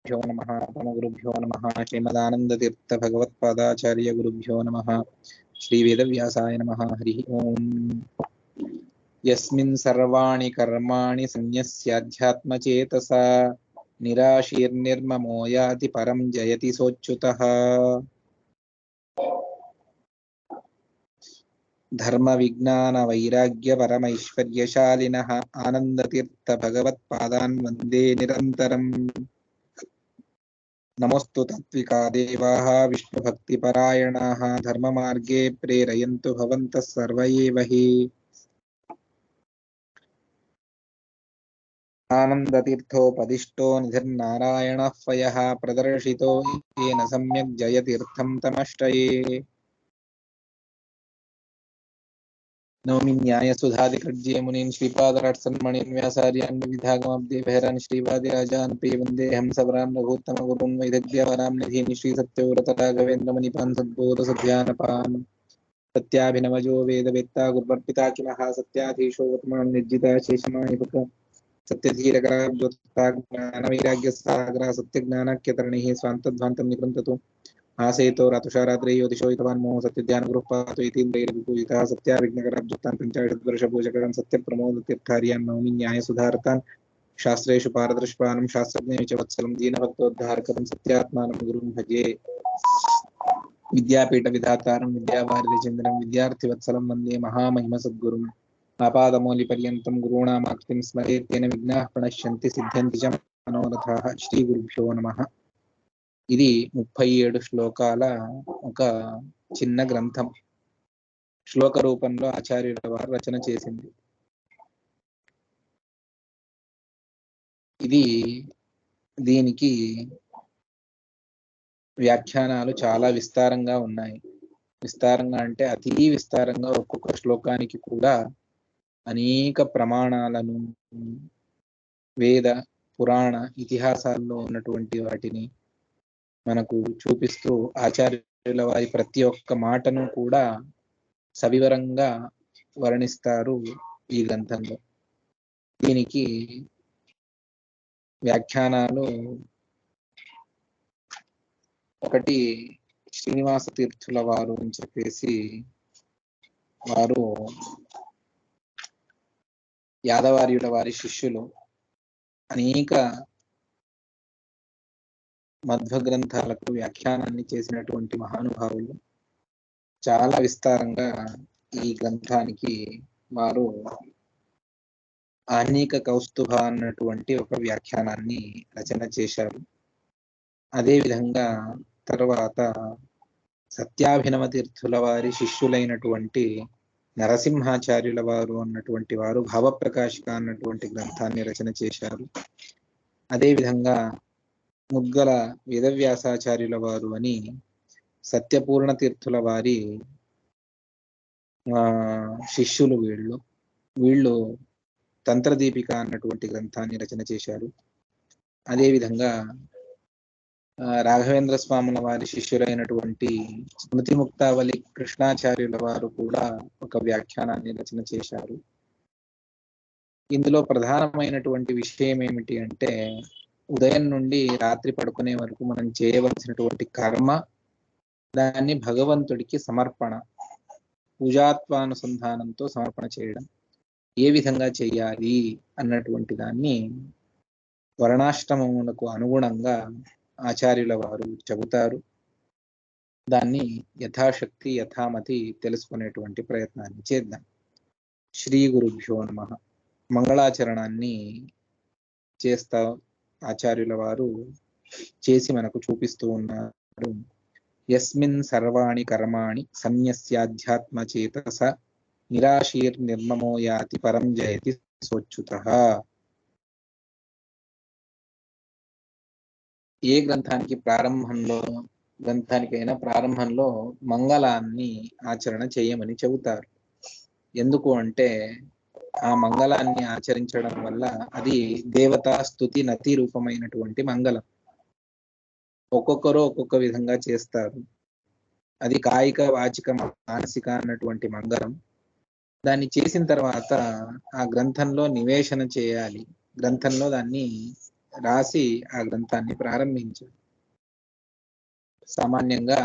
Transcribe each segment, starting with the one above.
गुरुभ्यो नमः परमगुरुभ्यो नमः श्रीमदानन्दतीर्थ भगवत्पादाचार्य गुरुभ्यो नमः श्रीवेदव्यासाय नमः हरिः ओम् यस्मिन् सर्वाणि कर्माणि सन्न्यस्याध्यात्मचेतसा निराशीर्निर्ममो याति परं जयति सोच्युतः धर्म विज्ञान वैराग्य परमैश्वर्यशालिनः आनन्दतीर्थ भगवत्पादान् वन्दे निरन्तरम् नमोस्तु तत्विका देवाः विष्णुभक्तिपरायणाः धर्ममार्गे प्रेरयन्तु भवन्तः सर्व एव हि आनन्दतीर्थोपदिष्टो निधिर्नारायणः पयः प्रदर्शितो येन सम्यक् जयतीर्थं तमश्रये नौमि न्यायसुधादिकर्ज्ये मुनीन् श्रीपादराट्सन्मणीन् व्यासार्यान् विविधागमब्धे भैरान् श्रीवादिराजान् पे वन्देऽहं सवरान् रघुत्तमगुरून् वैदग्ध्यवरां निधीन् श्रीसत्यव्रतराघवेन्द्रमुनिपान् सद्बोधसध्यानपान् सत्याभिनवजो वेदवेत्ता गुरुवर्पिता किमः सत्याधीशो वर्तमान् निर्जिता शेषमाणिपक सत्यधीरकराब्जोत्थाज्ञानवैराग्यसागरः सत्यज्ञानाख्यतरणिः स्वान्तध्वान्तं निकृन्ततु आसेतो रातुषारात्रयो दिशो हितवान्मोह सत्यध्यानगुरुः पातु इतीन्द्रैरविपूजितः सत्याविघ्नकराब्जोत्तान् पञ्चाशद्वर्षपूजकान् सत्यप्रमोदतीर्थार्यान् नौमि न्यायसुधारतान् शास्त्रेषु पारदर्शिपानं शास्त्रज्ञेषु च वत्सलं दीनभक्तोद्धारकं सत्यात्मानं गुरुं भजे विद्यापीठ विधातारं विद्यावारिधिचन्द्रं विद्यार्थिवत्सलं वन्दे महामहिमसद्गुरुम् आपादमौलिपर्यन्तं गुरूणामाकृतिं स्मरेत् तेन विघ्नाः प्रणश्यन्ति सिद्ध्यन्ति च मनोरथाः श्रीगुरुभ्यो नमः ఇది 37 శ్లోకాల ఒక చిన్న గ్రంథం శ్లోక రూపంలో ఆచార్యుల వారు రచన చేసింది దీనికి వ్యాఖ్యానాలు చాలా విస్తారంగా ఉన్నాయి విస్తారంగా అంటే అతి విస్తారంగా ఒక్కొక్క శ్లోకానికి కూడా అనేక ప్రమాణాలను వేద పురాణ ఇతిహాసాల్లో ఉన్నటువంటి వాటిని మనకు చూపిస్తూ ఆచార్యుల వారి ప్రతి ఒక్క మాటను కూడా సవివరంగా వర్ణిస్తారు ఈ గ్రంథంలో దీనికి వ్యాఖ్యానాలు ఒకటి శ్రీనివాస తీర్థుల వారు అని చెప్పేసి వారు యాదవార్యుల వారి శిష్యులు అనేక మధ్వ గ్రంథాలకు వ్యాఖ్యానాన్ని చేసినటువంటి మహానుభావులు చాలా విస్తారంగా ఈ గ్రంథానికి వారు ఆనీక కౌస్తుభ అన్నటువంటి ఒక వ్యాఖ్యానాన్ని రచన చేశారు అదేవిధంగా తర్వాత సత్యాభినవ తీర్థుల వారి శిష్యులైనటువంటి నరసింహాచార్యుల వారు అన్నటువంటి వారు భావప్రకాశిక అన్నటువంటి గ్రంథాన్ని రచన చేశారు అదేవిధంగా ముద్గల వేదవ్యాసాచార్యుల వారు అని సత్యపూర్ణ తీర్థుల వారి శిష్యులు వీళ్ళు తంత్రదీపిక అన్నటువంటి గ్రంథాన్ని రచన చేశారు అదేవిధంగా రాఘవేంద్ర స్వాముల వారి శిష్యులైనటువంటి స్మృతి ముక్తావళి కృష్ణాచార్యుల వారు కూడా ఒక వ్యాఖ్యానాన్ని రచన చేశారు ఇందులో ప్రధానమైనటువంటి విషయం ఏమిటి అంటే ఉదయం నుండి రాత్రి పడుకునే వరకు మనం చేయవలసినటువంటి కర్మ దాన్ని భగవంతుడికి సమర్పణ పూజాత్వానుసంధానంతో సమర్పణ చేయడం ఏ విధంగా చేయాలి అన్నటువంటి దాన్ని వర్ణాశ్రమములకు అనుగుణంగా ఆచార్యుల వారు చెబుతారు దాన్ని యథాశక్తి యథామతి తెలుసుకునేటువంటి ప్రయత్నాన్ని చేద్దాం శ్రీ గురుభ్యో నమః మంగళాచరణాన్ని చేస్తా ఆచార్యుల వారు చేసి మనకు చూపిస్తూ ఉన్నారు యస్మిన్ సర్వాణి కర్మాణి సన్యస్యాధ్యాత్మచేతస నిరాశీర్నిర్మమో యాతి పరం జయతి సోచ్యుతః ఏ గ్రంథానికైనా ప్రారంభంలో మంగళాన్ని ఆచరణ చేయమని చెబుతారు ఎందుకు అంటే ఆ మంగళాన్ని ఆచరించడం వల్ల అది దేవతా స్తుతి నతి రూపమైనటువంటి మంగళం ఒక్కొక్కరు ఒక్కొక్క విధంగా చేస్తారు అది కాయిక వాచిక మానసిక అన్నటువంటి మంగళం దాన్ని చేసిన తర్వాత ఆ గ్రంథంలో నివేశన చేయాలి గ్రంథంలో దాన్ని రాసి ఆ గ్రంథాన్ని ప్రారంభించారు. సామాన్యంగా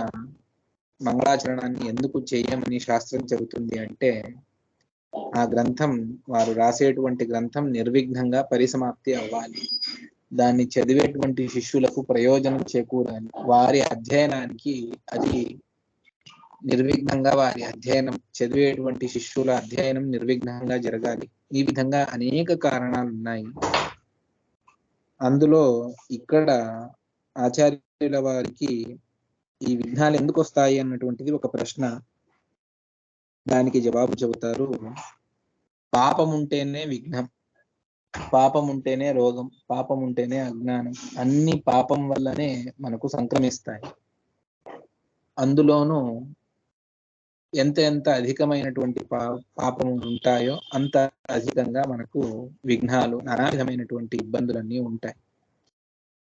మంగళాచరణాన్ని ఎందుకు చేయమని శాస్త్రం చెబుతుంది అంటే, ఆ గ్రంథం, వారు రాసేటువంటి గ్రంథం నిర్విఘ్నంగా పరిసమాప్తి అవ్వాలి, దాన్ని చదివేటువంటి శిష్యులకు ప్రయోజనం చేకూరాలి, వారి అధ్యయనానికి అది నిర్విఘ్నంగా, వారి అధ్యయనం, చదివేటువంటి శిష్యుల అధ్యయనం నిర్విఘ్నంగా జరగాలి. ఈ విధంగా అనేక కారణాలు ఉన్నాయి. అందులో ఇక్కడ ఆచార్యుల వారికి ఈ విఘ్నాలు ఎందుకు వస్తాయి అన్నటువంటిది ఒక ప్రశ్న. దానికి జవాబు చెబుతారు. పాపం ఉంటేనే విఘ్నం, పాపం ఉంటేనే రోగం, పాపం ఉంటేనే అజ్ఞానం. అన్ని పాపం వల్లనే మనకు సంక్రమిస్తాయి. అందులోనూ ఎంత ఎంత అధికమైనటువంటి పాపము ఉంటాయో అంత అధికంగా మనకు విఘ్నాలు, నానా విధమైనటువంటి ఇబ్బందులన్నీ ఉంటాయి.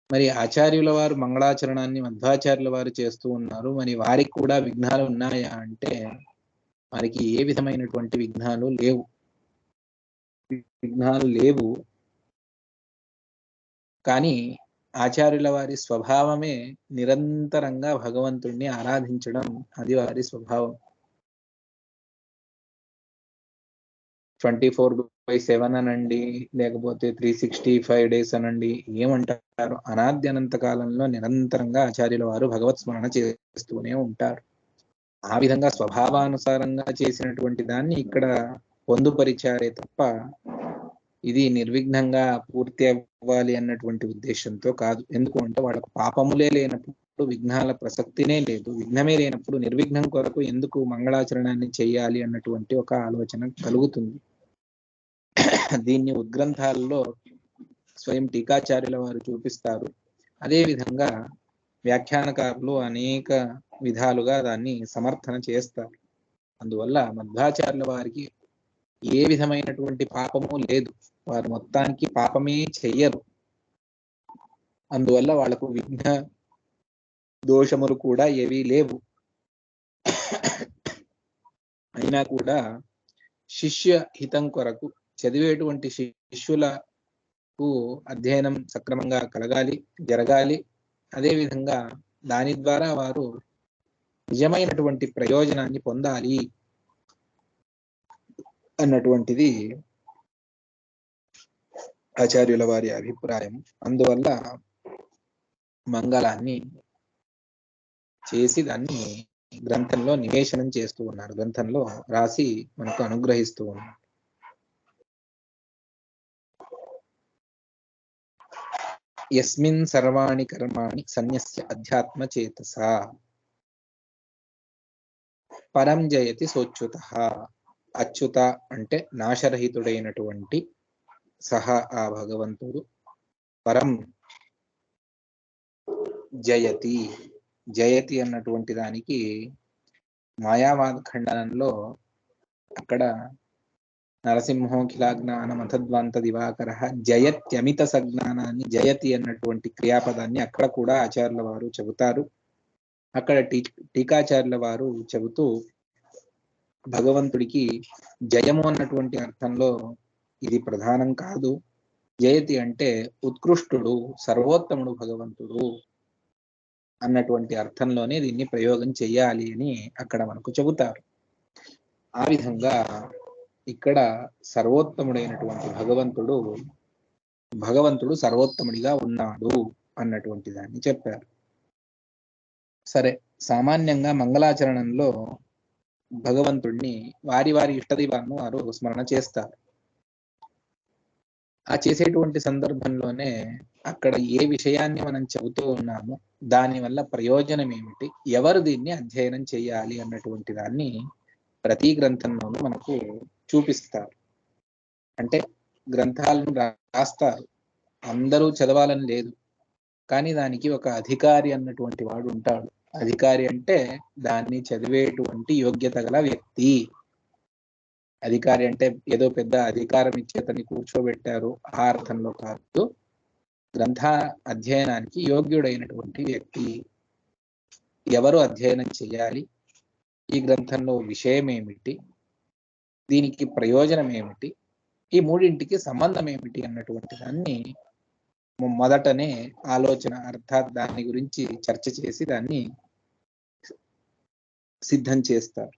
మరి ఆచార్యుల వారు మంగళాచరణాన్ని మధ్వాచార్యుల వారు చేస్తూ ఉన్నారు, మరి వారికి కూడా విఘ్నాలు ఉన్నాయా అంటే వారికి ఏ విధమైనటువంటి విఘ్నాలు లేవు. విఘ్నాలు లేవు. కానీ ఆచార్యుల వారి స్వభావమే నిరంతరంగా భగవంతుణ్ణి ఆరాధించడం, అది వారి స్వభావం. 24/7 అనండి, లేకపోతే 365 days అనండి, ఏమంటారు, అనాద్య అనంత కాలంలో నిరంతరంగా ఆచార్యుల వారు భగవత్ స్మరణ చేస్తూనే ఉంటారు. ఆ విధంగా స్వభావానుసారంగా చేసినటువంటి దాన్ని ఇక్కడ పొందుపరిచారే తప్ప ఇది నిర్విఘ్నంగా పూర్తి అవ్వాలి అన్నటువంటి ఉద్దేశంతో కాదు. ఎందుకు అంటే వాళ్ళకు పాపములే లేనప్పుడు విఘ్నాల ప్రసక్తినే లేదు. విఘ్నమే లేనప్పుడు నిర్విఘ్నం కొరకు ఎందుకు మంగళాచరణాన్ని చేయాలి అన్నటువంటి ఒక ఆలోచన కలుగుతుంది. దీన్ని ఉద్గ్రంథాలలో స్వయం టీకాచార్యుల వారు చూపిస్తారు. అదే విధంగా వ్యాఖ్యానకారులు అనేక విధాలుగా దాన్ని సమర్థన చేస్తారు. అందువల్ల మధ్వాచార్యుల వారికి ఏ విధమైనటువంటి పాపము లేదు. వారు మొత్తానికి పాపమే చెయ్యరు. అందువల్ల వాళ్లకు విఘ్న దోషములు కూడా ఏవీ లేవు. అయినా కూడా శిష్య హితం కొరకు, చదివేటువంటి శిష్యులకు అధ్యయనం సక్రమంగా కలగాలి, జరగాలి. అదేవిధంగా దాని ద్వారా వారు నిజమైనటువంటి ప్రయోజనాన్ని పొందాలి అన్నటువంటిది ఆచార్యుల వారి అభిప్రాయం. అందువల్ల మంగళాన్ని చేసి దాన్ని గ్రంథంలో నివేశనం చేస్తూ ఉన్నారు, గ్రంథంలో రాసి మనకు అనుగ్రహిస్తూ ఉన్నారు. యస్మిన్ సర్వాణి కర్మాణి సన్యస్య అధ్యాత్మ చేతసా పరం జయతి సోచ్యుతః. అచ్యుత అంటే నాశరహితుడైనటువంటి సహ ఆ భగవంతుడు, పరం జయతి, జయతి అన్నటువంటి దానికి మాయావాద ఖండనంలో అక్కడ నరసింహోఖిలాజ్ఞాన మథద్వాంత దివాకర జయత్యమిత సజ్ఞానాన్ని, జయతి అన్నటువంటి క్రియాపదాన్ని అక్కడ కూడా ఆచార్యుల వారు చెబుతారు. అక్కడ టీకాచార్యుల వారు చెబుతూ భగవంతుడికి జయము అన్నటువంటి అర్థంలో ఇది ప్రధానం కాదు. జయతి అంటే ఉత్కృష్టుడు, సర్వోత్తముడు భగవంతుడు అన్నటువంటి అర్థంలోనే దీన్ని ప్రయోగం చెయ్యాలి అని అక్కడ మనకు చెబుతారు. ఆ విధంగా ఇక్కడ సర్వోత్తముడైనటువంటి భగవంతుడు సర్వోత్తముడిగా ఉన్నాడు అన్నటువంటి దాన్ని చెప్పారు. సరే, సామాన్యంగా మంగళాచరణంలో భగవంతుడిని వారి వారి ఇష్టదైవాలను వారు స్మరణ చేస్తారు. ఆ చేసేటువంటి సందర్భంలోనే అక్కడ ఏ విషయాన్ని మనం చెబుతూ ఉన్నామో దాని వల్ల ప్రయోజనం ఏమిటి, ఎవరు దీన్ని అధ్యయనం చేయాలి అన్నటువంటి దాన్ని ప్రతి గ్రంథంలోనూ మనకు చూపిస్తారు. అంటే గ్రంథాలను రాస్తారు, అందరూ చదవాలని లేదు, కానీ దానికి ఒక అధికారి అన్నటువంటి వాడు ఉంటాడు. అధికారి అంటే దాన్ని చదివేటువంటి యోగ్యత గల వ్యక్తి. అధికారి అంటే ఏదో పెద్ద అధికారం ఇచ్చేతని కూర్చోబెట్టారు ఆ అర్థంలో కాదు. గ్రంథ అధ్యయనానికి యోగ్యుడైనటువంటి వ్యక్తి. ఎవరు అధ్యయనం చేయాలి, ఈ గ్రంథంలో విషయం ఏమిటి, దీనికి ప్రయోజనం ఏమిటి, ఈ మూడింటికి సంబంధం ఏమిటి అన్నటువంటి దాన్ని మొదటనే ఆలోచన అర్థాత్ దాని గురించి చర్చ చేసి దాన్ని సిద్ధం చేస్తారు.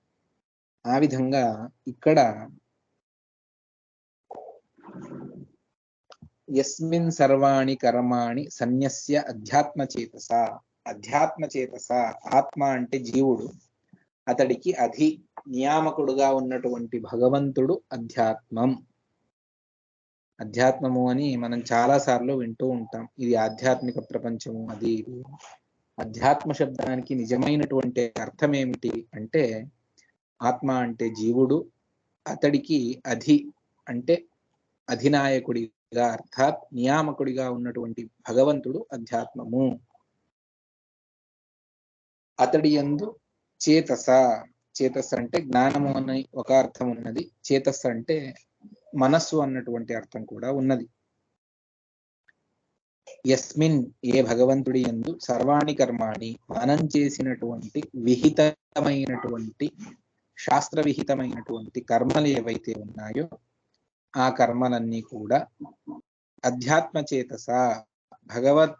ఆ విధంగా ఇక్కడ యస్మిన్ సర్వాణి కర్మాణి సన్యస్య అధ్యాత్మచేతస. అధ్యాత్మచేతస, ఆత్మ అంటే జీవుడు, అతడికి నియామకుడుగా ఉన్నటువంటి భగవంతుడు అధ్యాత్మం. అధ్యాత్మము అని మనం చాలా సార్లు వింటూ ఉంటాం. ఇది ఆధ్యాత్మిక ప్రపంచము, అది ఇది. అధ్యాత్మ శబ్దానికి నిజమైనటువంటి అర్థం ఏమిటి అంటే, ఆత్మ అంటే జీవుడు, అతడికి అంటే అధినాయకుడిగా అర్థాత్ నియామకుడిగా ఉన్నటువంటి భగవంతుడు అధ్యాత్మము. అతడి యందు చేతస, చేతస్సు అంటే జ్ఞానము అని ఒక అర్థం ఉన్నది, చేతస్సు అంటే మనస్సు అన్నటువంటి అర్థం కూడా ఉన్నది. యస్మిన్, ఏ భగవంతుడి యందు, సర్వాణి కర్మాణి, మనం చేసినటువంటి విహితమైనటువంటి శాస్త్ర విహితమైనటువంటి కర్మలు ఏవైతే ఉన్నాయో ఆ కర్మలన్నీ కూడా అధ్యాత్మ చేతస, భగవత్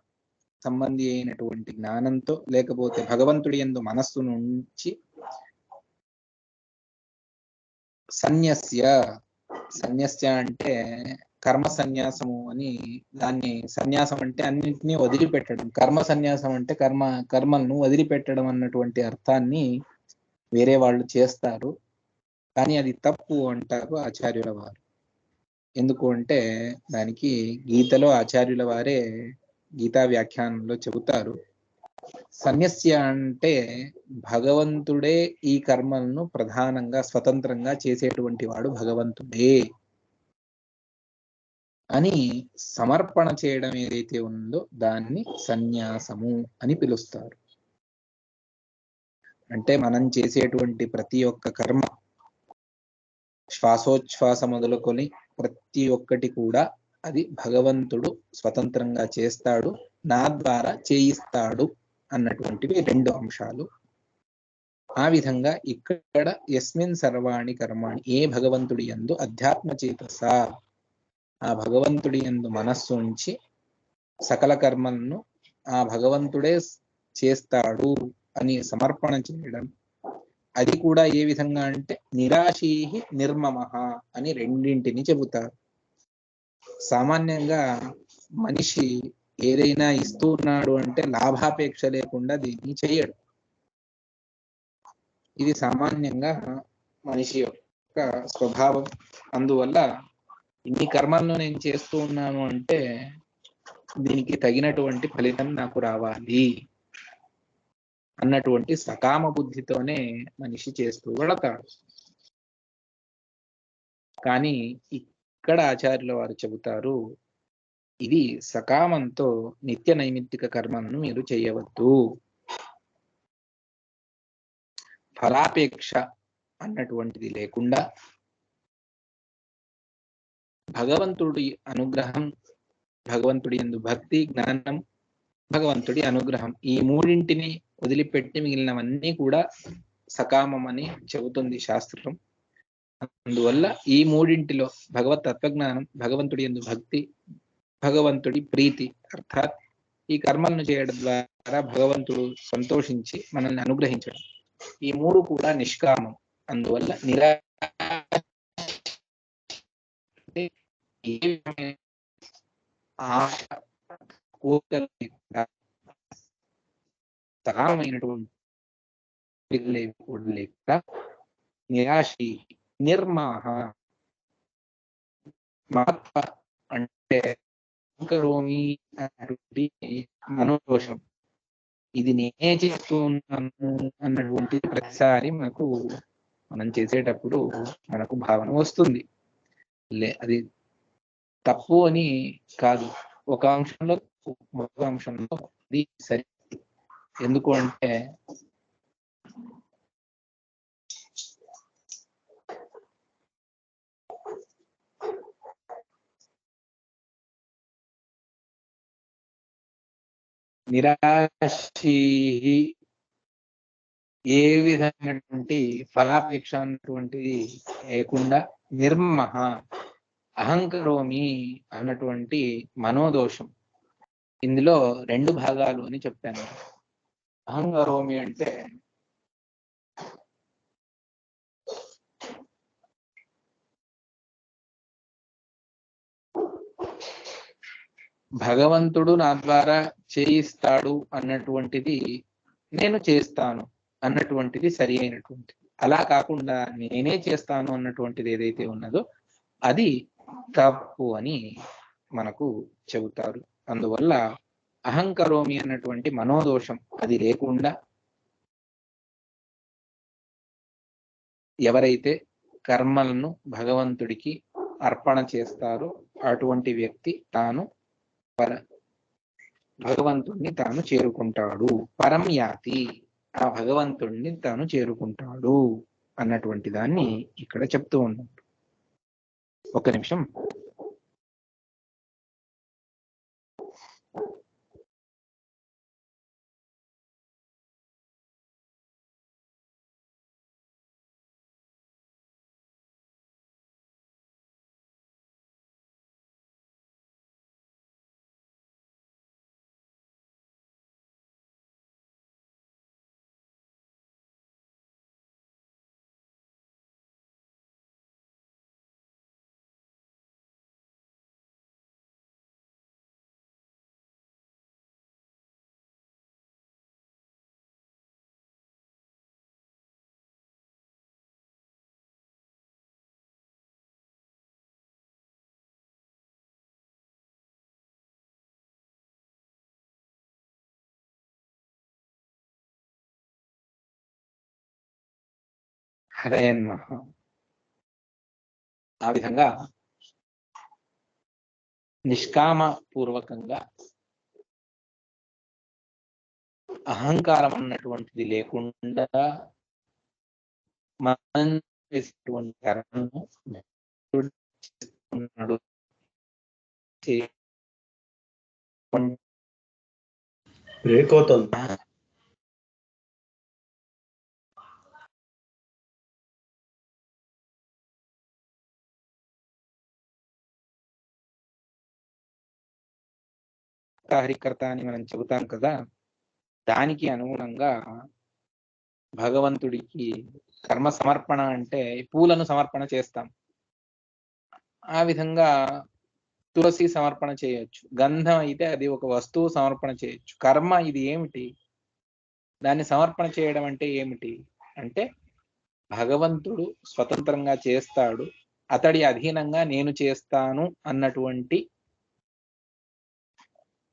సంబంధి అయినటువంటి జ్ఞానంతో, లేకపోతే భగవంతుడి యందు మనస్సు నుంచి సన్యస్య, సన్యస్య అంటే కర్మ సన్యాసము అని, దాన్ని సన్యాసం అంటే అన్నింటినీ వదిలిపెట్టడం, కర్మ సన్యాసం అంటే కర్మలను వదిలిపెట్టడం అన్నటువంటి అర్థాన్ని వేరే వాళ్ళు చేస్తారు, కానీ అది తప్పు అంటారు ఆచార్యుల వారు. ఎందుకు అంటే దానికి గీతలో ఆచార్యుల వారే గీతా వ్యాఖ్యానంలో చెబుతారు, సన్యస్య అంటే భగవంతుడే ఈ కర్మలను ప్రధానంగా స్వతంత్రంగా చేసేటువంటి వాడు భగవంతుడే అని సమర్పణ చేయడం ఏదైతే ఉందో దాన్ని సన్యాసము అని పిలుస్తారు. అంటే మనం చేసేటువంటి ప్రతి ఒక్క కర్మ, శ్వాసోచ్ఛ్వాస మొదలుకొని ప్రతి ఒక్కటి కూడా అది భగవంతుడు స్వతంత్రంగా చేస్తాడు, నా ద్వారా చేయిస్తాడు అన్నటువంటివి రెండు అంశాలు. ఆ విధంగా ఇక్కడ యస్మిన్ సర్వాణి కర్మాణి, ఏ భగవంతుడి యందు అధ్యాత్మ చేతస, ఆ భగవంతుడి యందు మనస్సు ఉంచి సకల కర్మలను ఆ భగవంతుడే చేస్తాడు అని సమర్పణ చేయడం. అది కూడా ఏ విధంగా అంటే నిరాశీహి నిర్మమః అని రెండింటిని చెబుతారు. సామాన్యంగా మనిషి ఏదైనా ఇస్తూ ఉన్నాడు అంటే లాభాపేక్ష లేకుండా దీన్ని చేయడు. ఇది సామాన్యంగా మనిషి యొక్క స్వభావం. అందువల్ల ఇన్ని కర్మలను నేను చేస్తూ ఉన్నాను అంటే దీనికి తగినటువంటి ఫలితం నాకు రావాలి అన్నటువంటి సకామ బుద్ధితోనే మనిషి చేస్తూ వెళతాడు. కానీ ఇక్కడ ఆచార్యుల వారు చెబుతారు, ఇది సకామంతో నిత్య నైమిత్తిక కర్మలను మీరు చేయవద్దు. ఫలాపేక్ష అన్నటువంటిది లేకుండా భగవంతుడి అనుగ్రహం, భగవంతుడి యందు భక్తి, జ్ఞానం, భగవంతుడి అనుగ్రహం, ఈ మూడింటిని వదిలిపెట్టి మిగిలినవన్నీ కూడా సకామం అని చెబుతుంది శాస్త్రం. అందువల్ల ఈ మూడింటిలో భగవత్ తత్వజ్ఞానం, భగవంతుడి యందు భక్తి, భగవంతుడి ప్రీతి, అర్థాత్ ఈ కర్మలను చేయడం ద్వారా భగవంతుడు సంతోషించి మనల్ని అనుగ్రహించడం, ఈ మూడు కూడా నిష్కామం. అందువల్ల నిరాశి నిర్మాహ, మహత్వ అంటే కరోమి అన్నటువంటి మనోదోషం, ఇది నేనే చేస్తూ ఉన్నాను అన్నటువంటి ప్రతిసారి మనం చేసేటప్పుడు మనకు భావన వస్తుంది. అది తప్పు అని కాదు, ఒక అంశంలో మరొక అంశంలో అది సరి. ఎందుకు అంటే నిరాశి ఏ విధమైనటువంటి ఫలాపేక్ష అన్నటువంటిది లేకుండా నిర్మహ, అహంకరోమి అన్నటువంటి మనోదోషం, ఇందులో రెండు భాగాలు అని చెప్పాను. అహంకరోమి అంటే భగవంతుడు నా ద్వారా చేయిస్తాడు అన్నటువంటిది, నేను చేస్తాను అన్నటువంటిది సరి అయినటువంటిది. అలా కాకుండా నేనే చేస్తాను అన్నటువంటిది ఏదైతే ఉన్నదో అది తప్పు అని మనకు చెబుతారు. అందువల్ల అహంకరోమి అన్నటువంటి మనోదోషం అది లేకుండా ఎవరైతే కర్మలను భగవంతుడికి అర్పణ చేస్తారో అటువంటి వ్యక్తి తాను భగవంతుణ్ణి తాను చేరుకుంటాడు. పరంయాతి, ఆ భగవంతుణ్ణి తాను చేరుకుంటాడు అన్నటువంటి దాన్ని ఇక్కడ చెప్తూ ఉన్నాడు. ఒక నిమిషం. హరయన్మహ. ఆ విధంగా నిష్కామ పూర్వకంగా అహంకారం అన్నటువంటిది లేకుండా మనం చేసేటువంటి కర్మను బ్రేక్ అవుతుంది. హరికర్త అని మనం చెబుతాం కదా, దానికి అనుగుణంగా భగవంతుడికి కర్మ సమర్పణ అంటే పూలను సమర్పణ చేస్తాం. ఆ విధంగా తులసి సమర్పణ చేయొచ్చు. గంధం అయితే అది ఒక వస్తువు సమర్పణ చేయొచ్చు. కర్మ ఇది ఏమిటి? దాన్ని సమర్పణ చేయడం అంటే ఏమిటి అంటే భగవంతుడు స్వతంత్రంగా చేస్తాడు, అతడి అధీనంగా నేను చేస్తాను అన్నటువంటి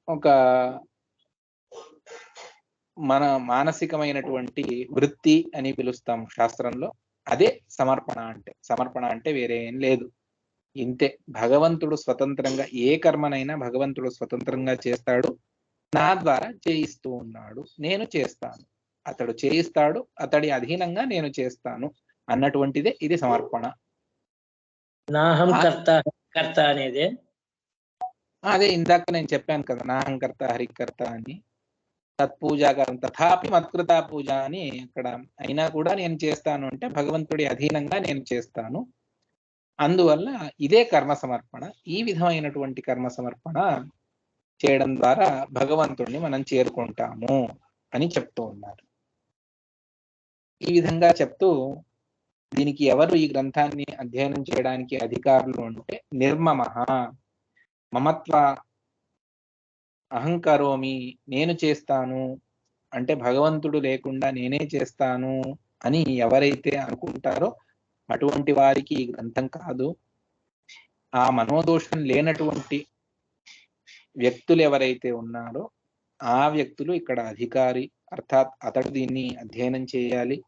ఒక మన మానసికమైనటువంటి వృత్తి అని పిలుస్తాం శాస్త్రంలో. అదే సమర్పణ అంటే. సమర్పణ అంటే వేరే ఏం లేదు, ఇంతే. భగవంతుడు స్వతంత్రంగా ఏ కర్మనైనా భగవంతుడు స్వతంత్రంగా చేస్తాడు, నా ద్వారా చేయిస్తూ ఉన్నాడు, నేను చేస్తాను. అతడు చేయిస్తాడు, అతడి అధీనంగా నేను చేస్తాను అన్నటువంటిదే ఇది సమర్పణ. నాహం కర్త కర్త అనేది అదే ఇందాక నేను చెప్పాను కదా, నాహంకర్త హరికర్త అని. తత్పూజాకరం తథాపి మత్కృత పూజ అని అక్కడ అయినా కూడా నేను చేస్తాను అంటే భగవంతుడి అధీనంగా నేను చేస్తాను. అందువల్ల ఇదే కర్మ సమర్పణ. ఈ విధమైనటువంటి కర్మ సమర్పణ చేయడం ద్వారా భగవంతుడిని మనం చేరుకుంటాము అని చెప్తూ ఉన్నారు. ఈ విధంగా చెప్తూ దీనికి ఎవరు ఈ గ్రంథాన్ని అధ్యయనం చేయడానికి అధికారులు అంటే నిర్మమ, మమత్వ అహంకరోమి, నేను చేస్తాను అంటే భగవంతుడు లేకుండా నేనే చేస్తాను అని ఎవరైతే అనుకుంటారో అటువంటి వారికి ఈ గ్రంథం కాదు. ఆ మనోదోషం లేనటువంటి వ్యక్తులు ఎవరైతే ఉన్నారో ఆ వ్యక్తులు ఇక్కడ అధికారి, అర్థాత్ అతడు దీన్ని అధ్యయనం చేయాలి.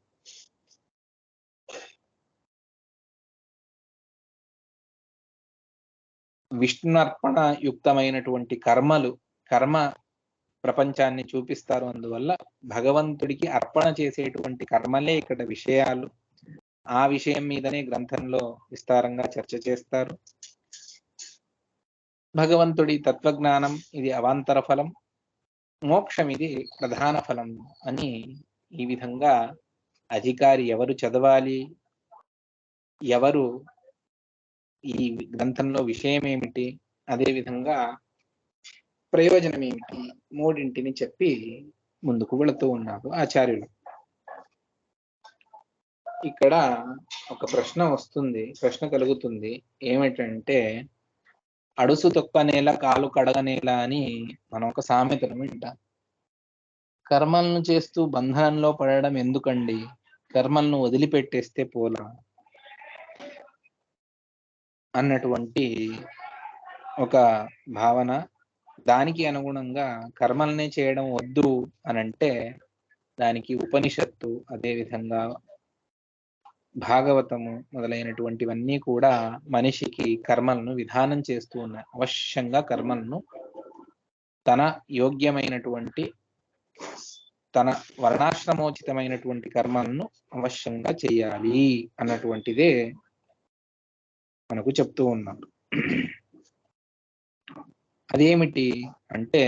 విష్ణునర్పణ యుక్తమైనటువంటి కర్మలు, కర్మ ప్రపంచాన్ని చూపిస్తారు. అందువల్ల భగవంతుడికి అర్పణ చేసేటువంటి కర్మలే ఇక్కడ విషయాలు. ఆ విషయం మీదనే గ్రంథంలో విస్తారంగా చర్చ చేస్తారు. భగవంతుడి తత్వజ్ఞానం ఇది అవాంతర ఫలం, మోక్షం ఇది ప్రధాన ఫలం అని ఈ విధంగా అధికారి ఎవరు చదవాలి, ఎవరు ఈ గ్రంథంలో విషయం ఏమిటి, అదే విధంగా ప్రయోజనం ఏమిటి, మూడింటిని చెప్పి ముందుకు వెళుతూ ఉన్నారు ఆచార్యులు. ఇక్కడ ఒక ప్రశ్న కలుగుతుంది. ఏమిటంటే, అడుసు తొక్కనేల కాలు కడగనేల అని మనం ఒక సామెతను వింటాం. కర్మలను చేస్తూ బంధనంలో పడడం ఎందుకండి, కర్మలను వదిలిపెట్టేస్తే పోలా అన్నటువంటి ఒక భావన. దానికి అనుగుణంగా కర్మల్ని చేయడం వద్దు అనంటే దానికి ఉపనిషత్తు, అదేవిధంగా భాగవతము మొదలైనటువంటివన్నీ కూడా మనిషికి కర్మలను విధానం చేస్తూ ఉన్నాయి. అవశ్యంగా కర్మలను తన యోగ్యమైనటువంటి, తన వర్ణాశ్రమోచితమైనటువంటి కర్మలను అవశ్యంగా చేయాలి అన్నటువంటిదే మనకు చెప్తూ ఉన్నారు. అదేమిటి అంటే,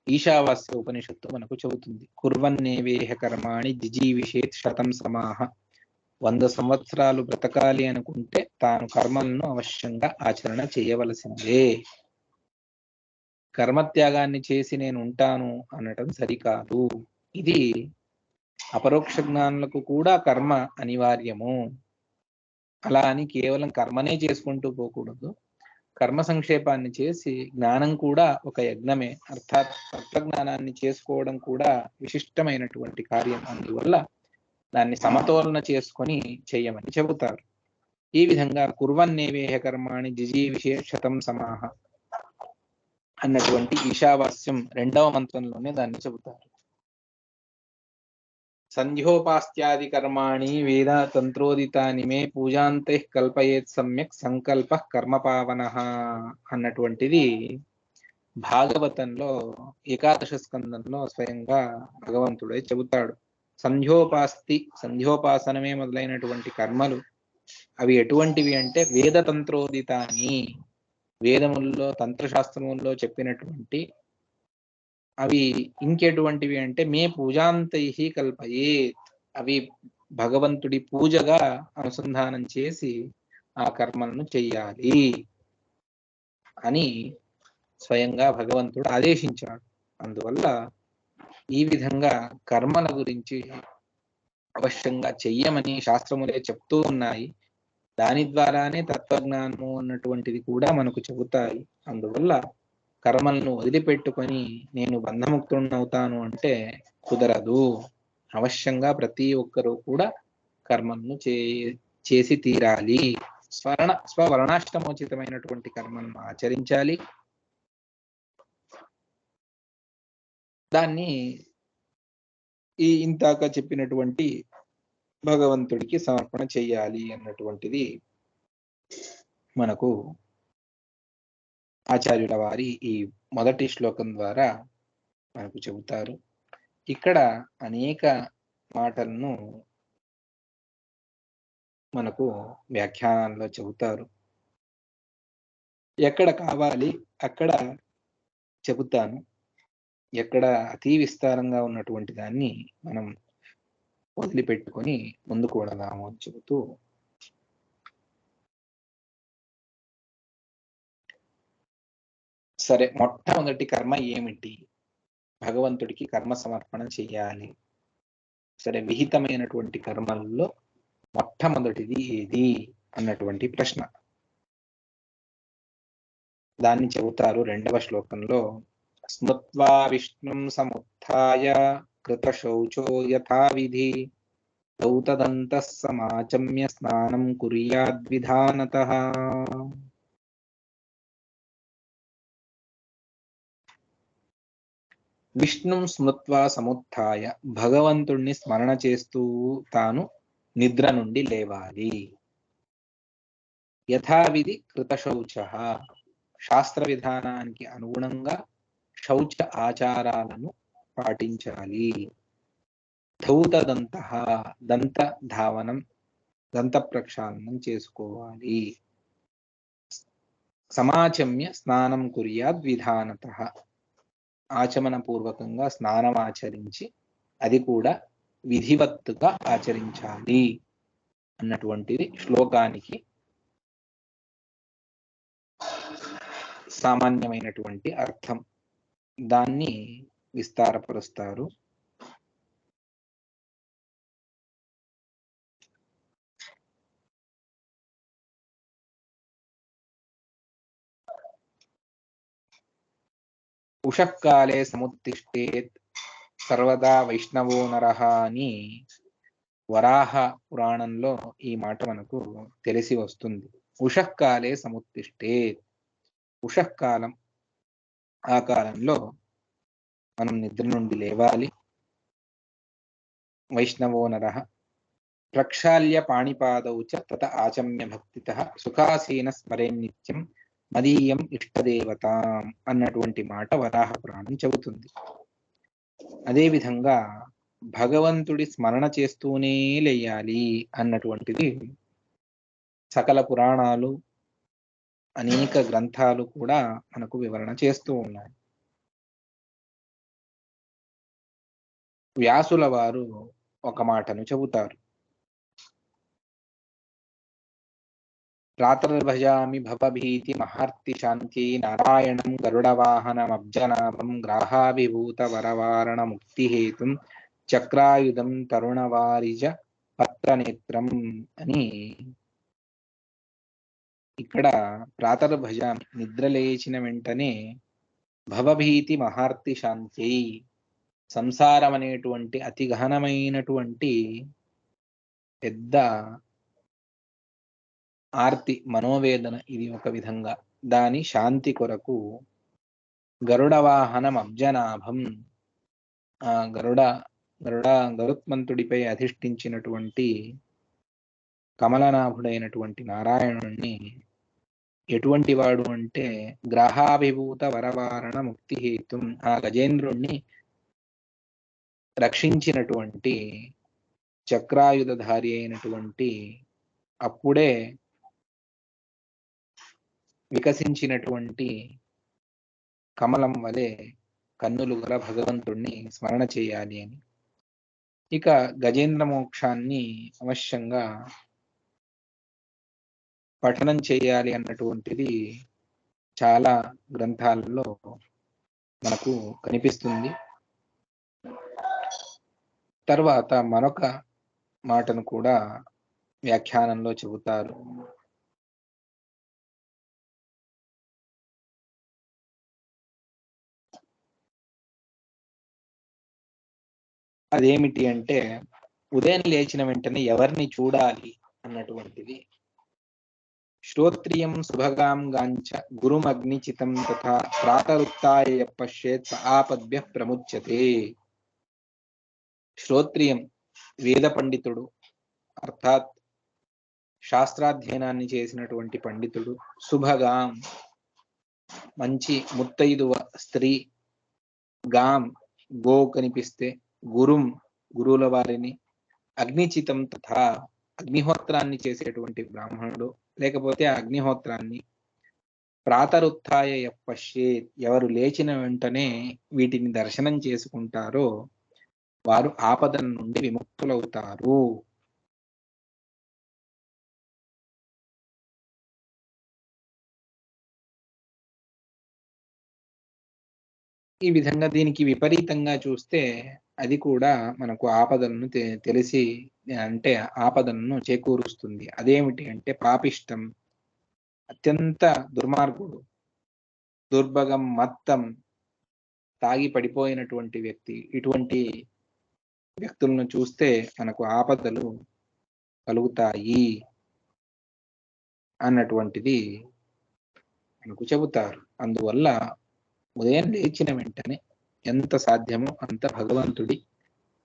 ఈశావాస్య ఉపనిషత్తు మనకు చెబుతుంది. కుర్వన్నేవేహ కర్మాణి జిజీవిషేత్ శతం సమాహ. 100 సంవత్సరాలు బ్రతకాలి అనుకుంటే తాను కర్మలను అవశ్యంగా ఆచరణ చేయవలసిందే. కర్మత్యాగాన్ని చేసి నేను ఉంటాను అనటం సరికాదు. ఇది అపరోక్ష జ్ఞానులకు కూడా కర్మ అనివార్యము. అలా అని కేవలం కర్మనే చేసుకుంటూ పోకూడదు. కర్మ సంక్షేపాన్ని చేసి జ్ఞానం కూడా ఒక యజ్ఞమే, అర్థాత్ తత్వజ్ఞానాన్ని చేసుకోవడం కూడా విశిష్టమైనటువంటి కార్యం. అందువల్ల దాన్ని సమతోలన చేసుకొని చెయ్యమని చెబుతారు. ఈ విధంగా కుర్వన్నేవేహ కర్మాణి జిజీవిషే శతం సమాహ అన్నటువంటి ఈశావాస్యం 2వ మంత్రంలోనే దాన్ని చెబుతారు. సంధ్యోపాస్త్యాది కర్మాణి వేద తంత్రోదితాని మే పూజాంతే కల్పయేత్ సమ్యక్ సంకల్ప కర్మపావనః అన్నటువంటిది భాగవతంలో 11వ స్కందంలో స్వయంగా భగవంతుడే చెబుతాడు. సంధ్యోపాసనమే మొదలైనటువంటి కర్మలు అవి ఎటువంటివి అంటే వేద తంత్రోదితాని, వేదముల్లో తంత్రశాస్త్రముల్లో చెప్పినటువంటి అవి. ఇంకెటువంటివి అంటే మే పూజాంతై కల్పయేత్, అవి భగవంతుడి పూజగా అనుసంధానం చేసి ఆ కర్మలను చెయ్యాలి అని స్వయంగా భగవంతుడు ఆదేశించాడు. అందువల్ల ఈ విధంగా కర్మల గురించి అవశ్యంగా చెయ్యమని శాస్త్రములే చెప్తూ ఉన్నాయి. దాని ద్వారానే తత్వజ్ఞానము అన్నటువంటిది కూడా మనకు చెబుతాయి. అందువల్ల కర్మలను వదిలిపెట్టుకొని నేను బంధముక్తుడనవుతాను అంటే కుదరదు. అవశ్యంగా ప్రతి ఒక్కరూ కూడా కర్మలను చేసి తీరాలి. స్వవర్ణాష్టమోచితమైనటువంటి కర్మలను ఆచరించాలి. దాన్ని ఇంతాక చెప్పినటువంటి భగవంతుడికి సమర్పణ చెయ్యాలి అన్నటువంటిది మనకు ఆచార్యుల వారి ఈ మొదటి శ్లోకం ద్వారా మనకు చెబుతారు. ఇక్కడ అనేక మాటలను మనకు వ్యాఖ్యానాల్లో చెబుతారు. ఎక్కడ కావాలి అక్కడ చెబుతాను, ఎక్కడ అతి విస్తారంగా ఉన్నటువంటి దాన్ని మనం వదిలిపెట్టుకొని ముందుకు వెళదాము అని చెబుతూ, సరే మొట్టమొదటి కర్మ ఏమిటి, భగవంతుడికి కర్మ సమర్పణ చెయ్యాలి. సరే విహితమైనటువంటి కర్మల్లో మొట్టమొదటిది ఏది అన్నటువంటి ప్రశ్న. దాన్ని చెబుతారు 2వ శ్లోకంలో. స్మృత్వా విష్ణుం సముత్థాయ కృత శౌచో యథావిధి దౌతదంతః సమాచమ్య స్నానం కుర్యాద్విధానతః. విష్ణుం స్మృత్వా సముత్థాయ, భగవంతుణ్ణి స్మరణ చేస్తూ తాను నిద్ర నుండి లేవాలి. యథావిధి కృత శౌచ, శాస్త్ర విధానానికి అనుగుణంగా శౌచ ఆచారాలను పాటించాలి. ధౌతదంతః, దంత ధావనం, దంత ప్రక్షాళనం చేసుకోవాలి. సమాచమ్య స్నానం కుర్యాద్ విధానతః, ఆచమన పూర్వకంగా స్నానం ఆచరించి అది కూడా విధివత్తుగా ఆచరించాలి అన్నటువంటిది శ్లోకానికి సామాన్యమైనటువంటి అర్థం. దాన్ని విస్తారపరుస్తారు. ఉషఃకాలే సముత్తిష్టేత్ సర్వదా వైష్ణవో నరః అని వరాహ పురాణంలో ఈ మాట మనకు తెలిసి వస్తుంది. ఉషఃకాలే సముత్తిష్టేత్, ఉషఃకాలం, ఆ కాలంలో మనం నిద్ర నుండి లేవాలి. వైష్ణవో నరః ప్రక్షాళ్య పాణిపాదౌ చ తత ఆచమ్య భక్తితః సుఖాసీన స్మరేన్నిత్యం మదీయం ఇష్టదేవతాం అన్నటువంటి మాట వరాహ పురాణం చెబుతుంది. అదేవిధంగా భగవంతుడి స్మరణ చేస్తూనే లేయాలి అన్నటువంటిది సకల పురాణాలు, అనేక గ్రంథాలు కూడా మనకు వివరణ చేస్తూ ఉన్నాయి. వ్యాసుల వారు ఒక మాటను చెబుతారు. ప్రాతర్భజామి భవభీతి మహార్తి శాంతి నారాయణం గరుడవాహనమబ్జనాభం గ్రాహాభిభూత వరవారణ ముక్తిహేతుం చక్రాయుధం తరుణవారిజ పత్రనేత్రం అని ఇక్కడ ప్రాతర్భజామి నిద్ర లేచిన వెంటనే భవభీతి మహార్తి శాంతి సంసారం అనేటువంటి అతి గహనమైనటువంటి పెద్ద ఆర్తి మనోవేదన ఇది ఒక విధంగా, దాని శాంతి కొరకు గరుడవాహనం అబ్జనాభం, ఆ గరుత్మంతుడిపై అధిష్ఠించినటువంటి కమలనాభుడైనటువంటి నారాయణుణ్ణి ఎటువంటి వాడు అంటే గ్రహాభిభూత వరవారణ ముక్తిహేతుం, ఆ గజేంద్రుణ్ణి రక్షించినటువంటి చక్రాయుధధారి అయినటువంటి అప్పుడే వికసించినటువంటి కమలం వలె కన్నులు గల భగవంతుణ్ణి స్మరణ చేయాలి అని. ఇక గజేంద్ర మోక్షాన్ని అవశ్యంగా పఠనం చేయాలి అన్నటువంటిది చాలా గ్రంథాలలో మనకు కనిపిస్తుంది. తర్వాత మరొక మాటను కూడా వ్యాఖ్యానంలో చెబుతారు. అదేమిటి అంటే ఉదయం లేచిన వెంటనే ఎవరిని చూడాలి అన్నటువంటిది. శ్రోత్రియం శుభగాం గాంచ గురుమగ్నిచితం తథా ప్రాతరుత్థాయ పశ్యేత్ ఆపద్భ్యః ప్రముచ్యతే. శ్రోత్రియం వేద పండితుడు, అర్థాత్ శాస్త్రాధ్యయనాన్ని చేసినటువంటి పండితుడు. శుభగాం మంచి ముత్తైదువ స్త్రీ, గాం గో కనిపిస్తే, గురుం గురువుల వారిని, అగ్నిచితం తథా అగ్నిహోత్రాన్ని చేసేటువంటి బ్రాహ్మణుడు, లేకపోతే అగ్నిహోత్రాన్ని, ప్రాతరుత్థాయ పశ్యేత్ ఎవరు లేచిన వెంటనే వీటిని దర్శనం చేసుకుంటారో వారు ఆపదల నుండి విముక్తులవుతారు. ఈ విధంగా దీనికి విపరీతంగా చూస్తే అది కూడా మనకు ఆపదలను తెలిసి అంటే ఆపదలను చేకూరుస్తుంది. అదేమిటి అంటే పాపిష్టం, అత్యంత దుర్మార్గుడు, దుర్భగం, మత్తం, తాగి పడిపోయినటువంటి వ్యక్తి, ఇటువంటి వ్యక్తులను చూస్తే మనకు ఆపదలు కలుగుతాయి అన్నటువంటిది మనకు చెబుతారు. అందువల్ల ఉదయం లేచిన వెంటనే ఎంత సాధ్యమో అంత భగవంతుడి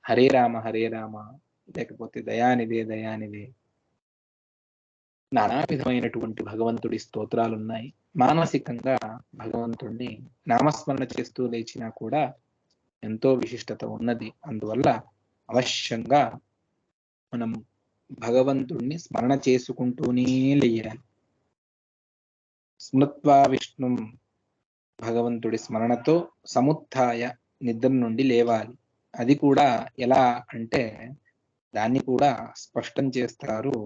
హరే రామ హరే రామ, లేకపోతే దయానిదే దయానిదే, నానా విధమైనటువంటి భగవంతుడి స్తోత్రాలు ఉన్నాయి. మానసికంగా భగవంతుడిని నామస్మరణ చేస్తూ లేచినా కూడా ఎంతో విశిష్టత ఉన్నది. అందువల్ల అవశ్యంగా మనం భగవంతుడిని స్మరణ చేసుకుంటూనే లేయాలి. స్మృత్వా విష్ణు, భగవంతుడి స్మరణతో సముత్థాయ నిద్ర నుండి లేవాలి. అది కూడా ఎలా అంటే దాన్ని కూడా స్పష్టం చేస్తారు.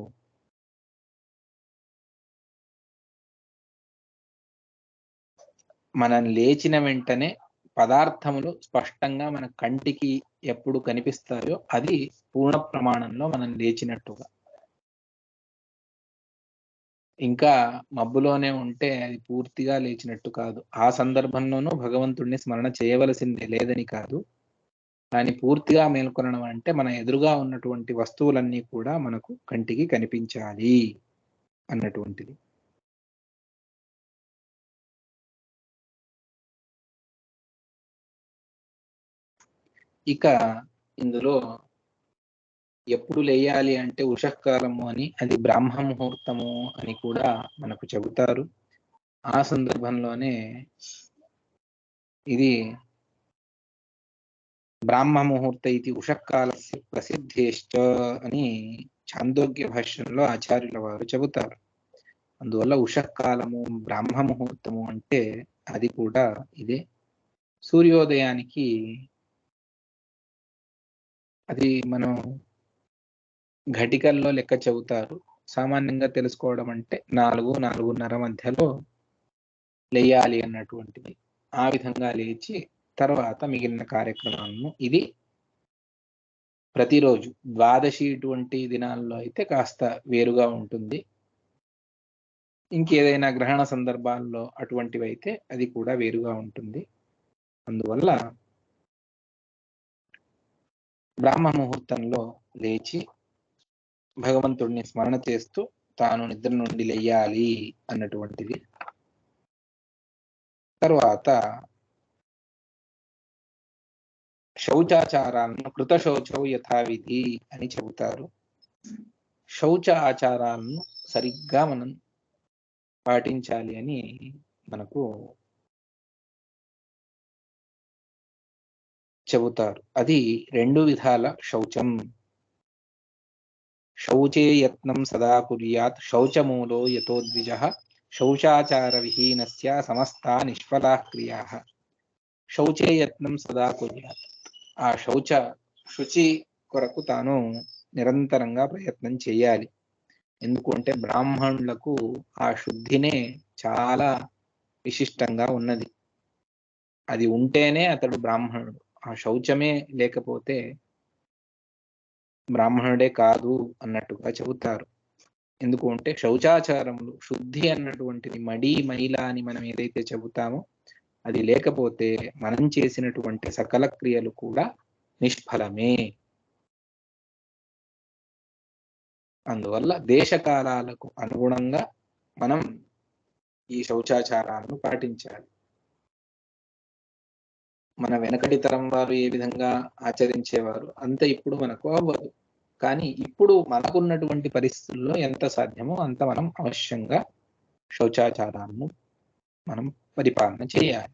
మనం లేచిన వెంటనే పదార్థములు స్పష్టంగా మన కంటికి ఎప్పుడు కనిపిస్తాయో అది పూర్ణ ప్రమాణంలో మనం లేచినట్టుగా. ఇంకా మబ్బులోనే ఉంటే అది పూర్తిగా లేచినట్టు కాదు. ఆ సందర్భంలోనూ భగవంతుడిని స్మరణ చేయవలసిందే, లేదని కాదు. కానీ పూర్తిగా మేల్కొనడం అంటే మన ఎదురుగా ఉన్నటువంటి వస్తువులన్నీ కూడా మనకు కంటికి కనిపించాలి అన్నటువంటిది. ఇక ఇందులో ఎప్పుడు లేయాలి అంటే ఉషఃకాలము అని, అది బ్రాహ్మ ముహూర్తము అని కూడా మనకు చెబుతారు. ఆ సందర్భంలోనే ఇది బ్రాహ్మ ముహూర్త ఇది ఉషఃకాలస్య ప్రసిద్ధేశ్చ అని ఛాందోగ్య భాష్యంలో ఆచార్యుల వారు చెబుతారు. అందువల్ల ఉషఃకాలము బ్రాహ్మ ముహూర్తము అంటే అది కూడా ఇదే. సూర్యోదయానికి అది మనం ఘటికల్లో లెక్క చెబుతారు. సామాన్యంగా తెలుసుకోవడం అంటే 4-4:30 మధ్యలో లేయాలి అన్నటువంటిది. ఆ విధంగా లేచి తర్వాత మిగిలిన కార్యక్రమాలను, ఇది ప్రతిరోజు ద్వాదశి ఇటువంటి దినాల్లో అయితే కాస్త వేరుగా ఉంటుంది. ఇంకేదైనా గ్రహణ సందర్భాల్లో అటువంటివైతే అది కూడా వేరుగా ఉంటుంది. అందువల్ల బ్రాహ్మ ముహూర్తంలో లేచి భగవంతుడిని స్మరణ చేస్తూ తాను నిద్ర నుండి లేయాలి అన్నటువంటిది. తర్వాత శౌచాచారాలను కృత శౌచౌ యథావిధి అని చెబుతారు. శౌచ ఆచారాలను సరిగ్గా మనం పాటించాలి అని మనకు చెబుతారు. అది 2 విధాల శౌచం. శౌచే యత్నం సదా కుర్యాత్ శౌచమూలో యతో ద్విజః శౌచాచార విహీనస్య సమస్తా నిష్ఫలాః క్రియాః. శౌచే యత్నం సదా కుర్యాత్, ఆ శుచి కొరకు తాను నిరంతరంగా ప్రయత్నం చేయాలి. ఎందుకు అంటే బ్రాహ్మణులకు ఆ శుద్ధినే చాలా విశిష్టంగా ఉన్నది. అది ఉంటేనే అతడు బ్రాహ్మణుడు. ఆ శౌచమే లేకపోతే బ్రాహ్మణుడే కాదు అన్నట్టుగా చెబుతారు. ఎందుకు అంటే శౌచాచారములు, శుద్ధి అన్నటువంటిది మడి మైల అని మనం ఏదైతే చెబుతామో అది లేకపోతే మనం చేసినటువంటి సకల క్రియలు కూడా నిష్ఫలమే. అందువల్ల దేశకాలాలకు అనుగుణంగా మనం ఈ శౌచాచారాలను పాటించాలి. మన వెనకటి తరం వారు ఏ విధంగా ఆచరించేవారు అంత ఇప్పుడు మనకు అవ్వదు. కానీ ఇప్పుడు మనకున్నటువంటి పరిస్థితుల్లో ఎంత సాధ్యమో అంత మనం అవశ్యంగా శౌచాచారాలను మనం పరిపాలన చేయాలి.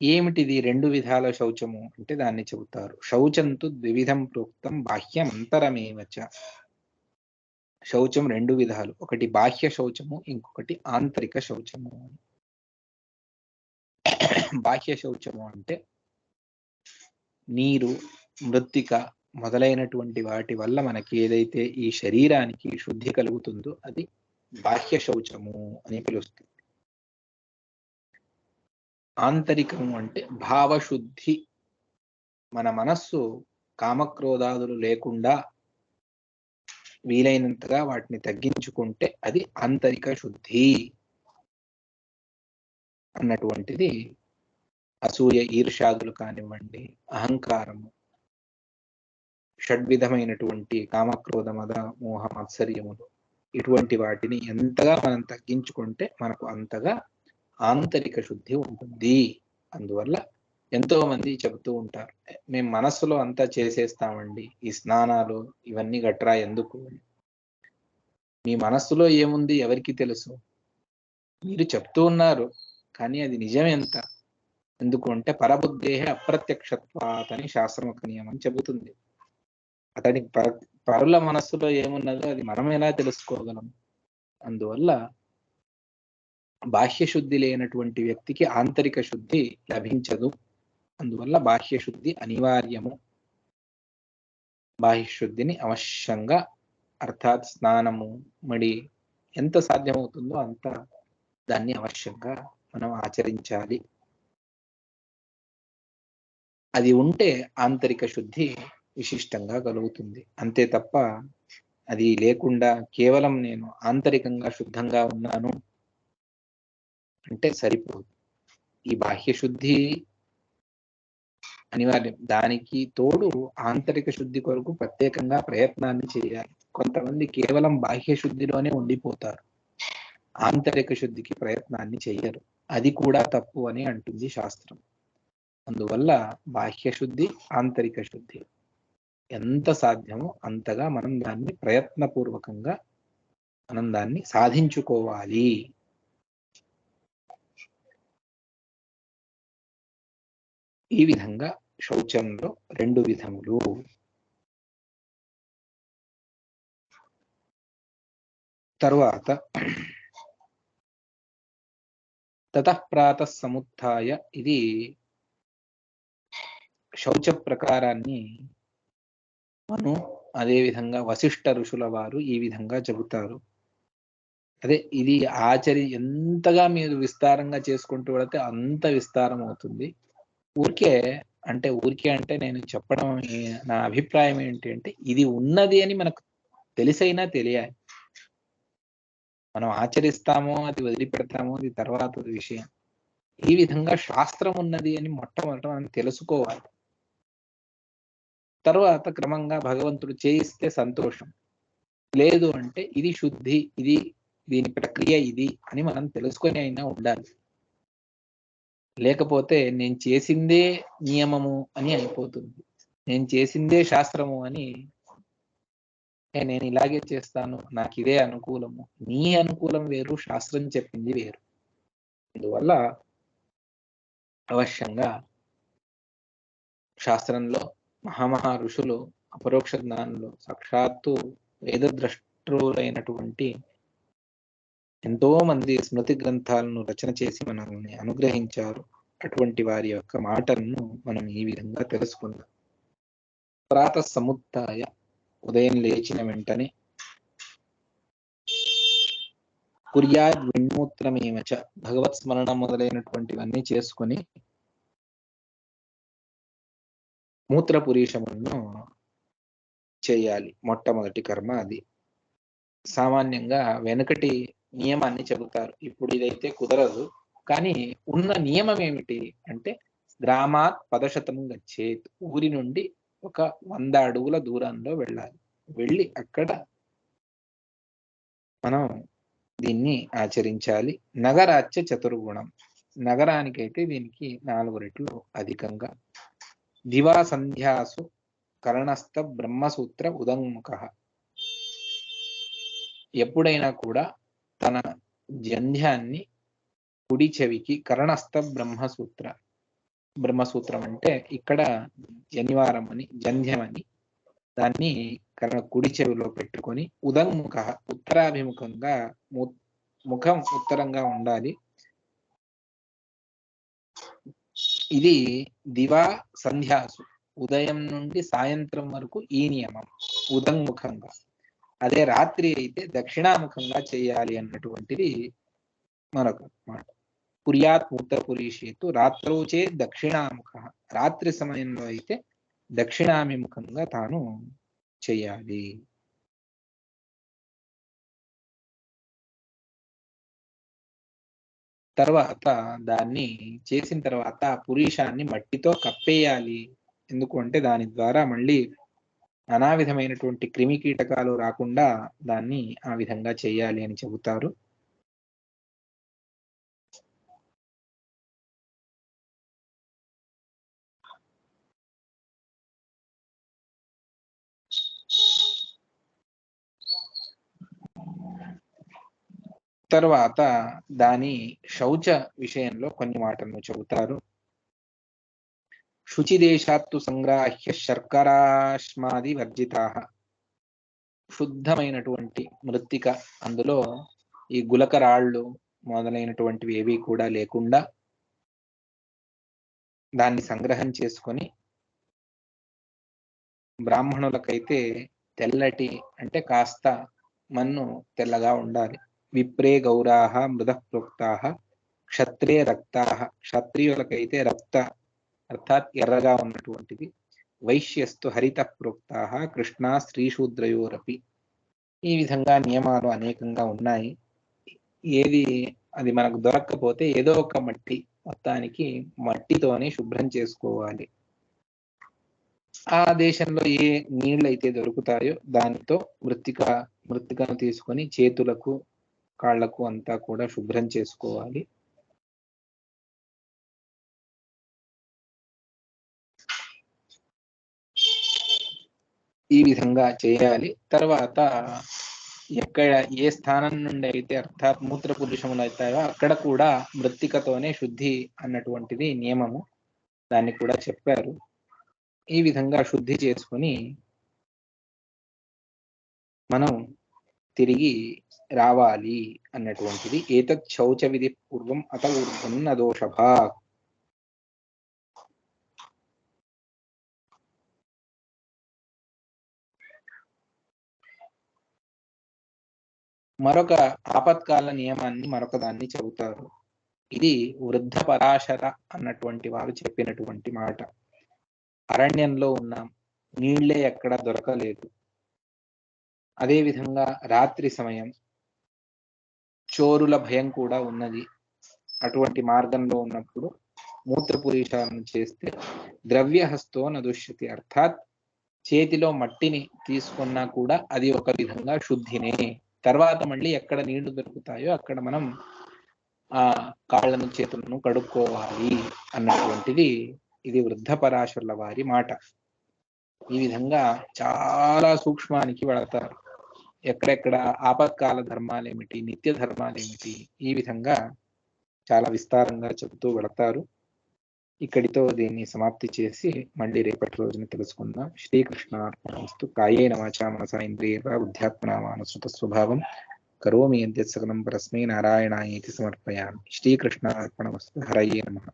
ఏమిటిది 2 విధాల శౌచము అంటే దాన్ని చెబుతారు. శౌచంతు ద్విధం ప్రోక్తం బాహ్యమంతరమేవచ. శౌచం 2 విధాలు. ఒకటి బాహ్య శౌచము, ఇంకొకటి ఆంతరిక శౌచము. బాహ్య శౌచము అంటే నీరు, మృత్తిక మొదలైనటువంటి వాటి వల్ల మనకి ఏదైతే ఈ శరీరానికి శుద్ధి కలుగుతుందో అది బాహ్య శౌచము అని పిలుస్తుంది. ఆంతరికము అంటే భావశుద్ధి. మన మనస్సు కామక్రోధాదులు లేకుండా వీలైనంతగా వాటిని తగ్గించుకుంటే అది ఆంతరిక శుద్ధి అన్నటువంటిది. అసూయ, ఈర్ష్యాదులు కానివ్వండి, అహంకారము, షడ్విధమైనటువంటి కామక్రోధ మద మోహ మత్సర్యములు, ఇటువంటి వాటిని ఎంతగా మనం తగ్గించుకుంటే మనకు అంతగా ఆంతరిక శుద్ధి ఉంటుంది. అందువల్ల ఎంతో మంది చెబుతూ ఉంటారు, మేము మనస్సులో అంతా చేసేస్తామండి, ఈ స్నానాలు ఇవన్నీ గట్రా ఎందుకు. మీ మనస్సులో ఏముంది ఎవరికి తెలుసు? మీరు చెప్తూ ఉన్నారు, కానీ అది నిజం ఎంత? ఎందుకు అంటే పరబుద్ధేహ అప్రత్యక్షత్వాత్ అని శాస్త్రం ఒక నియమం చెబుతుంది. అతనికి పరుల మనస్సులో ఏమున్నదో అది మనం ఎలా తెలుసుకోగలం? అందువల్ల బాహ్య శుద్ధి లేనటువంటి వ్యక్తికి ఆంతరిక శుద్ధి లభించదు. అందువల్ల బాహ్య శుద్ధి అనివార్యము. బాహ్య శుద్ధిని అవశ్యంగా, అర్థాత్ స్నానము, మడి ఎంత సాధ్యమవుతుందో అంత దాన్ని అవశ్యంగా మనం ఆచరించాలి. అది ఉంటే ఆంతరిక శుద్ధి విశిష్టంగా కలుగుతుంది. అంతే తప్ప అది లేకుండా కేవలం నేను ఆంతరికంగా శుద్ధంగా ఉన్నాను అంటే సరిపోదు. ఈ బాహ్య శుద్ధి అనివార్యం. దానికి తోడు ఆంతరిక శుద్ధి కొరకు ప్రత్యేకంగా ప్రయత్నాన్ని చేయాలి. కొంతమంది కేవలం బాహ్య శుద్ధిలోనే ఉండిపోతారు, ఆంతరిక శుద్ధికి ప్రయత్నాన్ని చేయరు. అది కూడా తప్పు అని అంటుంది శాస్త్రం. అందువల్ల బాహ్య శుద్ధి, ఆంతరిక శుద్ధి ఎంత సాధ్యమో అంతగా మనం దాన్ని ప్రయత్నపూర్వకంగా మనం దాన్ని సాధించుకోవాలి. ఈ విధంగా శౌచంలో 2 విధములు. తరువాత తతః ప్రాతః సముత్థాయ, ఇది శౌచ ప్రకారాన్ని మను అదేవిధంగా వశిష్ఠ ఋషుల వారు ఈ విధంగా చెబుతారు. అదే ఇది ఎంతగా మీరు విస్తారంగా చేసుకుంటూ వెళితే అంత విస్తారం అవుతుంది. ఊరికే అంటే నేను చెప్పడం నా అభిప్రాయం ఏంటి అంటే, ఇది ఉన్నది అని మనకు తెలిసైనా తెలియాలి. మనం ఆచరిస్తామో అది వదిలిపెడతామో అది తర్వాత విషయం. ఈ విధంగా శాస్త్రం ఉన్నది అని మొట్టమొదట మనం తెలుసుకోవాలి. తర్వాత క్రమంగా భగవంతుడు చేయిస్తే సంతోషం, లేదు అంటే ఇది శుద్ధి, దీని ప్రక్రియ ఇది అని మనం తెలుసుకొని అయినా ఉండాలి. లేకపోతే నేను చేసిందే నియమము అని అయిపోతుంది, నేను చేసిందే శాస్త్రము అని, నేను ఇలాగే చేస్తాను, నాకు ఇదే అనుకూలము. నీ అనుకూలం వేరు, శాస్త్రం చెప్పింది వేరు. అందువల్ల అవశ్యంగా శాస్త్రంలో మహామహా ఋషులు, అపరోక్ష జ్ఞానులు, సాక్షాత్తు వేదద్రష్టులైనటువంటి ఎంతో మంది స్మృతి గ్రంథాలను రచన చేసి మనల్ని అనుగ్రహించారు. అటువంటి వారి యొక్క మాటలను మనం ఈ విధంగా తెలుసుకుందాం. ప్రాతః సముత్థాయ, ఉదయం లేచిన వెంటనే, కుర్యాద్ విణ్మూత్రమేవచ, భగవత్ స్మరణ మొదలైనటువంటివన్నీ చేసుకొని మూత్రపురీషములను చేయాలి. మొట్టమొదటి కర్మ అది. సామాన్యంగా వెనుకటి నియమాన్ని చెబుతారు, ఇప్పుడు ఇదైతే కుదరదు. కానీ ఉన్న నియమం ఏమిటి అంటే, గ్రామాత్ 10 గచ్చేత్, ఊరి నుండి ఒక 100 అడుగుల దూరంలో వెళ్ళాలి. వెళ్ళి అక్కడ మనం దీన్ని ఆచరించాలి. నగరాచ్య చతుర్గుణం, నగరానికైతే దీనికి 4 రెట్లు అధికంగా. దివా సంధ్యాసు కర్ణస్థ బ్రహ్మసూత్ర ఉదంముఖ, ఎప్పుడైనా కూడా తన జంధ్యాన్ని కుడి చెవికి, కర్ణస్థ బ్రహ్మసూత్రం అంటే ఇక్కడ జనివారం అని, జంధ్యం అని, దాన్ని కుడి చెవిలో పెట్టుకొని, ఉదంముఖ, ఉత్తరాభిముఖంగా, ముఖం ఉత్తరంగా ఉండాలి. ఇది దివా సంధ్యాసు, ఉదయం నుండి సాయంత్రం వరకు ఈ నియమం ఉదంముఖంగా. అదే రాత్రి అయితే దక్షిణాముఖంగా చేయాలి అన్నటువంటిది మరొక మాట. కుర్యాత్ మూత్రపురీషేతు రాత్రోచే దక్షిణాముఖ, రాత్రి సమయంలో అయితే దక్షిణాభిముఖంగా తాను చేయాలి. తర్వాత దాన్ని చేసిన తర్వాత పురీషాన్ని మట్టితో కప్పేయాలి. ఎందుకు అంటే దాని ద్వారా మళ్ళీ నానా విధమైనటువంటి క్రిమి కీటకాలు రాకుండా దాన్ని ఆ విధంగా చేయాలి అని చెబుతారు. తర్వాత దాని శౌచ విషయంలో కొన్ని మాటలను చెబుతారు. శుచిదేశాత్తు సంగ్రాహ్య శర్కరాశ్మాది వర్జితా, శుద్ధమైనటువంటి మృత్తిక, అందులో ఈ గులకరాళ్ళు మొదలైనటువంటివి ఏవి కూడా లేకుండా దాన్ని సంగ్రహం చేసుకొని, బ్రాహ్మణులకైతే తెల్లటి అంటే కాస్త మన్ను తెల్లగా ఉండాలి. విప్రే గౌరాహ మృద ప్రోక్తాహ క్షత్రే రక్తాహ, క్షత్రియులకైతే రక్త అర్థాత్ ఎర్రగా ఉన్నటువంటిది. వైశ్యస్తు హరిత ప్రోక్తా కృష్ణా స్త్రీశూద్రయోరపి. ఈ విధంగా నియమాలు అనేకంగా ఉన్నాయి. ఏది అది మనకు దొరక్కపోతే ఏదో ఒక మట్టి, మొత్తానికి మట్టితోనే శుభ్రం చేసుకోవాలి. ఆ దేశంలో ఏ నీళ్ళైతే దొరుకుతాయో దానితో మృత్తికను తీసుకొని చేతులకు కాళ్లకు అంతా కూడా శుభ్రం చేసుకోవాలి. ఈ విధంగా చేయాలి. తర్వాత ఎక్కడ ఏ స్థానం నుండి అయితే అర్థాత్ మూత్ర పురుషములు అవుతాయో అక్కడ కూడా మృత్తికతోనే శుద్ధి అన్నటువంటిది నియమము. దాన్ని కూడా చెప్పారు. ఈ విధంగా శుద్ధి చేసుకొని మనం తిరిగి రావాలి అన్నటువంటిది. ఏతత్ శౌచ విధి పూర్వం అత ఊర్ధ్వం న దోషభాగ్. మరొక ఆపత్కాల నియమాన్ని మరొక దాన్ని చెబుతారు. ఇది వృద్ధ పరాశర అన్నటువంటి వారు చెప్పినటువంటి మాట. అరణ్యంలో ఉన్నాం, నీళ్లే ఎక్కడ దొరకలేదు. అదేవిధంగా రాత్రి సమయం, చోరుల భయం కూడా ఉన్నది. అటువంటి మార్గంలో ఉన్నప్పుడు మూత్రపురీషాలను చేస్తే ద్రవ్యహస్తో నదుష్యతి, అర్థాత్ చేతిలో మట్టిని తీసుకున్నా కూడా అది ఒక విధంగా శుద్ధినే. తర్వాత మళ్ళీ ఎక్కడ నీళ్లు దొరుకుతాయో అక్కడ మనం ఆ కాళ్లను చేతులను కడుక్కోవాలి అన్నటువంటిది ఇది వృద్ధ పరాశరుల వారి మాట. ఈ విధంగా చాలా సూక్ష్మానికి వెళతారు. ఎక్కడెక్కడ ఆపత్కాల ధర్మాలేమిటి, నిత్య ధర్మాలేమిటి, ఈ విధంగా చాలా విస్తారంగా చెబుతూ వెళతారు. ఇక్కడితో దీన్ని సమాప్తి చేసి మళ్ళీ రేపటి రోజున తెలుసుకుందాం. శ్రీకృష్ణార్పణమస్తు. కాయేన వాచా మనసా ఇంద్రియైర్వా బుద్ధ్యాత్మనా మానసృత స్వభావం కరోమి యద్యత్ సకలం పరస్మై నారాయణాయేతి సమర్పయామి. శ్రీకృష్ణార్పణమస్తు. హరయే నమః.